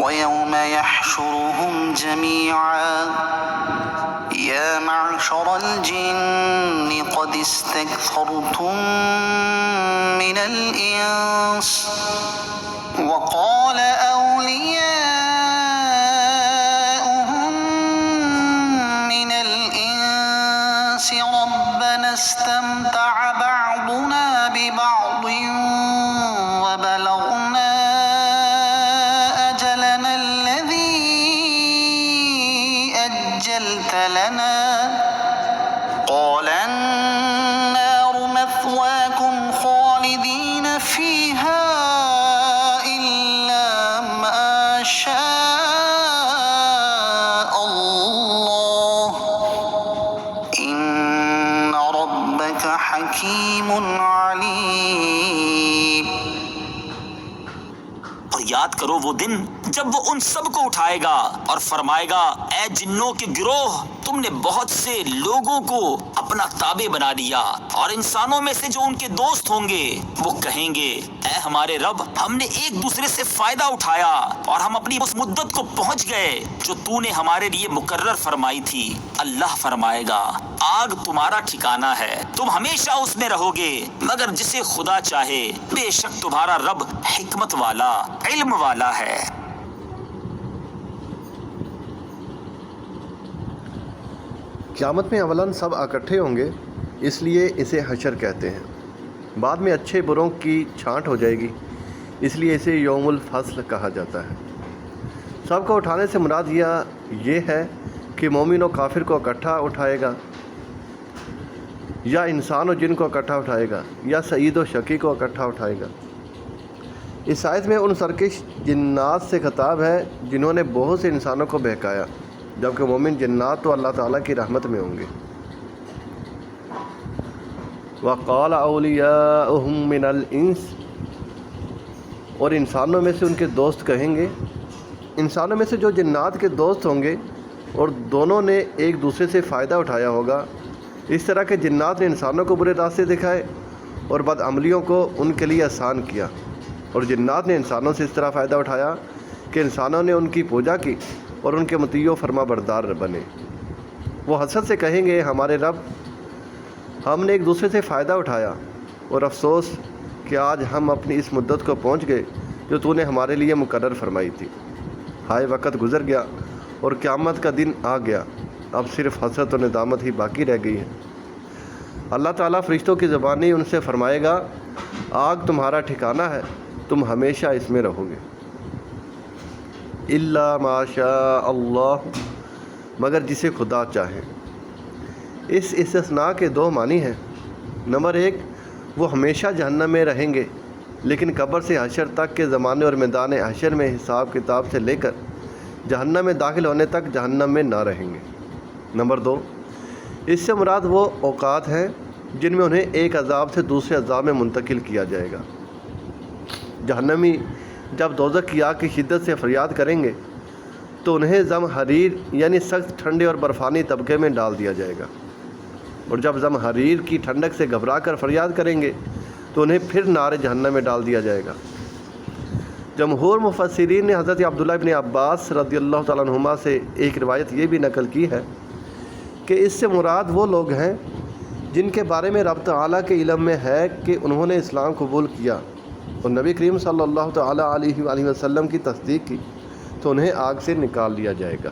ويوم يحشرهم جميعا يا معشر الجن قد استكثرتم من الإنس وقال أولياؤهم من الإنس ربنا استمتع بعضنا ببعض وبلغنا أجلنا الذي أجلت لنا قال النار مثواكم خالدين فيها إلا ما شاء الله إن ربك حكيم عليم. اور یاد کرو وہ دن جب وہ ان سب کو اٹھائے گا اور فرمائے گا اے جنوں کے گروہ تم نے بہت سے لوگوں کو اپنا تابع بنا لیا اور انسانوں میں سے جو ان کے دوست ہوں گے وہ کہیں گے اے ہمارے رب ہم نے ایک دوسرے سے فائدہ اٹھایا اور ہم اپنی اس مدت کو پہنچ گئے جو تو نے ہمارے لیے مقرر فرمائی تھی. اللہ فرمائے گا آگ تمہارا ٹھکانہ ہے تم ہمیشہ اس میں رہو گے مگر جسے خدا چاہے بے شک تمہارا رب حکمت والا علم والا ہے. قیامت میں اولاً سب اکٹھے ہوں گے اس لیے اسے حشر کہتے ہیں. بعد میں اچھے بروں کی چھانٹ ہو جائے گی اس لیے اسے یوم الفصل کہا جاتا ہے. سب کو اٹھانے سے مراد یہ ہے کہ مومن و کافر کو اکٹھا اٹھائے گا یا انسان و جن کو اکٹھا اٹھائے گا یا سعید و شقی کو اکٹھا اٹھائے گا. اس آیت میں ان سرکش جنات سے خطاب ہے جنہوں نے بہت سے انسانوں کو بہکایا جبکہ مومن جنات تو اللہ تعالیٰ کی رحمت میں ہوں گے. وَقَالَ أَوْلِيَاؤُهُم مِّنَ الْإِنسِ اور انسانوں میں سے ان کے دوست کہیں گے. انسانوں میں سے جو جنات کے دوست ہوں گے اور دونوں نے ایک دوسرے سے فائدہ اٹھایا ہوگا اس طرح کہ جنات نے انسانوں کو برے راستے دکھائے اور بدعملیوں کو ان کے لیے آسان کیا اور جنات نے انسانوں سے اس طرح فائدہ اٹھایا کہ انسانوں نے ان کی پوجا کی اور ان کے مطیع و فرما بردار بنے. وہ حسرت سے کہیں گے ہمارے رب ہم نے ایک دوسرے سے فائدہ اٹھایا اور افسوس کہ آج ہم اپنی اس مدت کو پہنچ گئے جو تو نے ہمارے لیے مقرر فرمائی تھی. ہائے وقت گزر گیا اور قیامت کا دن آ گیا اب صرف حسرت و ندامت ہی باقی رہ گئی ہے. اللہ تعالیٰ فرشتوں کی زبانی ان سے فرمائے گا آگ تمہارا ٹھکانہ ہے تم ہمیشہ اس میں رہو گے. الا ما شاء اللہ مگر جسے خدا چاہے. اس استثناء کے دو معنی ہیں. نمبر ایک وہ ہمیشہ جہنم میں رہیں گے لیکن قبر سے حشر تک کے زمانے اور میدان حشر میں حساب کتاب سے لے کر جہنم میں داخل ہونے تک جہنم میں نہ رہیں گے. نمبر دو اس سے مراد وہ اوقات ہیں جن میں انہیں ایک عذاب سے دوسرے عذاب میں منتقل کیا جائے گا. جہنمی جب دوزخ کی آگ کی شدت سے فریاد کریں گے تو انہیں زم حریر یعنی سخت ٹھنڈے اور برفانی طبقے میں ڈال دیا جائے گا اور جب زم حریر کی ٹھنڈک سے گھبرا کر فریاد کریں گے تو انہیں پھر نار جہنم میں ڈال دیا جائے گا. جمہور مفسرین نے حضرت عبداللہ ابن عباس رضی اللہ تعالیٰ عنہما سے ایک روایت یہ بھی نقل کی ہے کہ اس سے مراد وہ لوگ ہیں جن کے بارے میں رب تعالیٰ کے علم میں ہے کہ انہوں نے اسلام قبول کیا اور نبی کریم صلی اللہ تعالیٰ علیہ وسلم کی تصدیق کی تو انہیں آگ سے نکال لیا جائے گا.